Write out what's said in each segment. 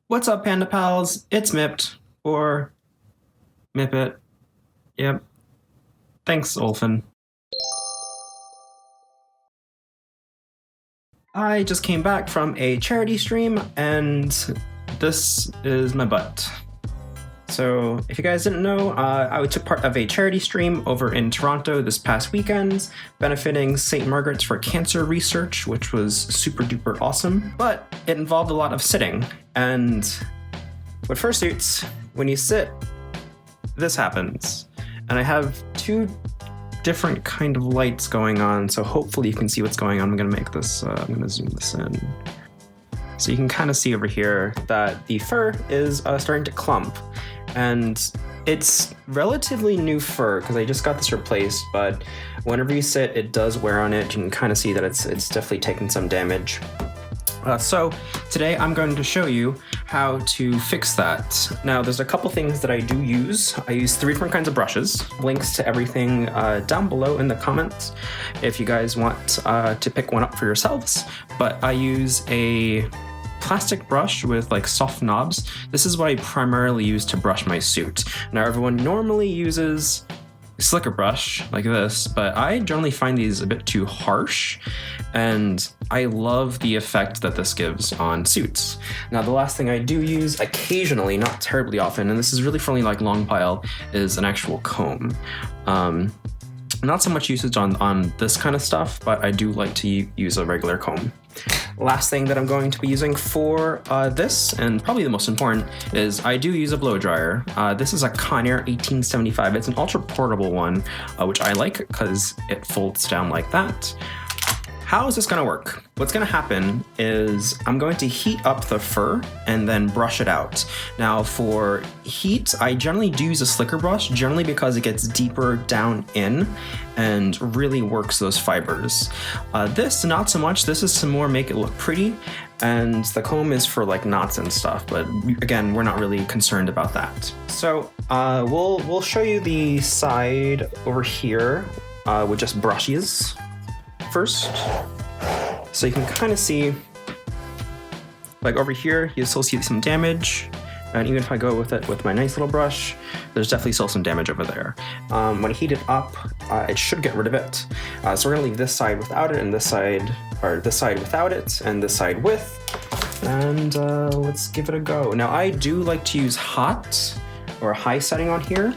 What's up, Panda Pals? It's Mippt, or Mippt. Yep. Thanks, Olfin. I just came back from a charity stream, and this is my butt. So, if you guys didn't know, I took part of a charity stream over in Toronto this past weekend, benefiting St. Margaret's for cancer research, which was super duper awesome. But it involved a lot of sitting, and with fursuits, when you sit, this happens. And I have two different kind of lights going on, so hopefully you can see what's going on. I'm gonna zoom this in. So you can kind of see over here that the fur is starting to clump. And it's relatively new fur because I just got this replaced, but whenever you sit, it does wear on it. You can kind of see that it's definitely taken some damage. So today I'm going to show you how to fix that. Now there's a couple things that I do use. I use 3 different kinds of brushes. Links to everything down below in the comments if you guys want to pick one up for yourselves. But I use a plastic brush with like soft knobs. This is what I primarily use to brush my suit. Now everyone normally uses a slicker brush like this, but I generally find these a bit too harsh, and I love the effect that this gives on suits. Now the last thing I do use occasionally, not terribly often, and this is really for only like long pile, is an actual comb. Not so much usage on this kind of stuff, but I do like to use a regular comb. Last thing that I'm going to be using for this, and probably the most important, is I do use a blow dryer. This is a Conair 1875. It's an ultra portable one, which I like because it folds down like that. How is this going to work? What's going to happen is I'm going to heat up the fur and then brush it out. Now for heat, I generally do use a slicker brush, generally because it gets deeper down in and really works those fibers. This, not so much. This is to more make it look pretty, and the comb is for like knots and stuff, but again, we're not really concerned about that. So we'll show you the side over here with just brushes first. So you can kind of see, like over here, you still see some damage. And even if I go with it with my nice little brush, there's definitely still some damage over there. When I heat it up, it should get rid of it. So we're gonna leave this side without it, and this side without it, and this side with. And let's give it a go. Now I do like to use hot or high setting on here.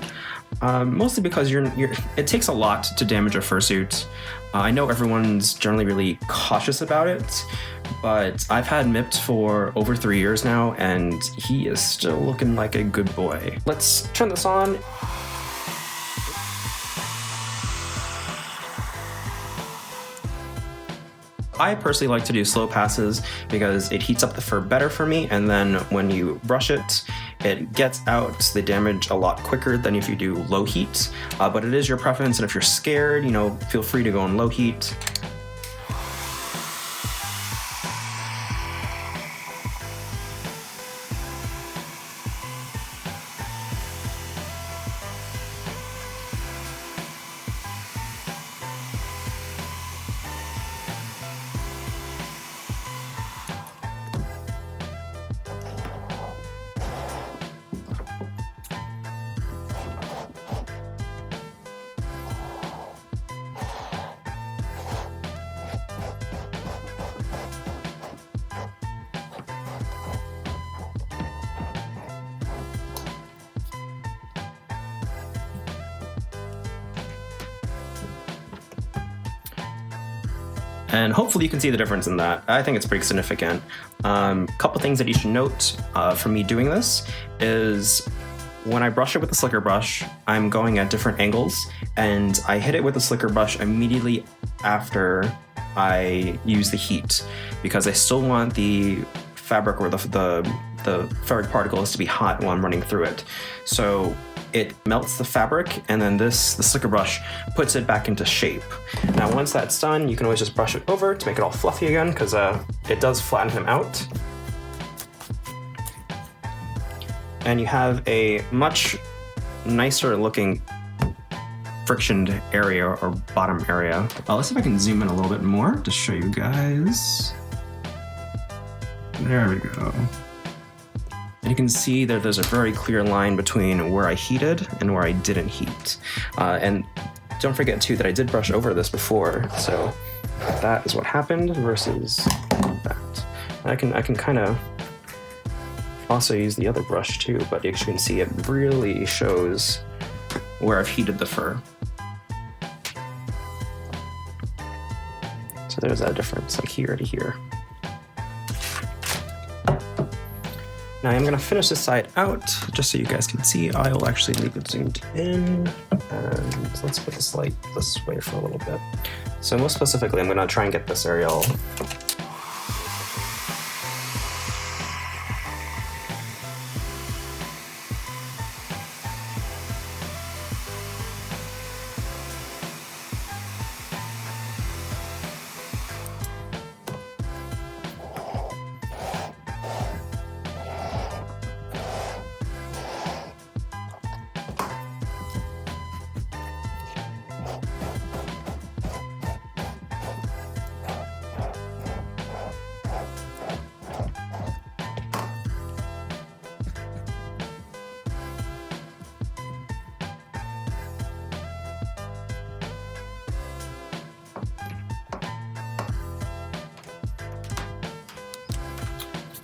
Mostly because it takes a lot to damage a fursuit. I know everyone's generally really cautious about it, but I've had Mippt for over 3 years now, and he is still looking like a good boy. Let's turn this on. I personally like to do slow passes because it heats up the fur better for me, and then when you brush it, it gets out the damage a lot quicker than if you do low heat. But it is your preference, and if you're scared, feel free to go on low heat. And hopefully you can see the difference in that. I think it's pretty significant. Couple things that you should note from me doing this is when I brush it with the slicker brush, I'm going at different angles, and I hit it with the slicker brush immediately after I use the heat, because I still want the fabric or the fabric particles to be hot while I'm running through it. So it melts the fabric, and then the slicker brush puts it back into shape. Now once that's done, you can always just brush it over to make it all fluffy again, because it does flatten him out. And you have a much nicer looking frictioned area or bottom area. Let's see if I can zoom in a little bit more to show you guys. There we go. And you can see that there's a very clear line between where I heated and where I didn't heat. And don't forget too that I did brush over this before, so that is what happened versus that. And I can kind of also use the other brush too, but as you can see, it really shows where I've heated the fur. So there's that difference, like here to here. Now I'm gonna finish this side out, just so you guys can see. I will actually leave it zoomed in, and let's put this light this way for a little bit. So most specifically, I'm gonna try and get this area all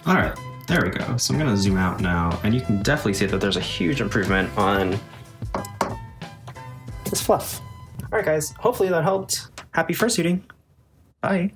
All right, there we go. So I'm gonna zoom out now, and you can definitely see that there's a huge improvement on this fluff. All right, guys, hopefully that helped. Happy fursuiting. Bye.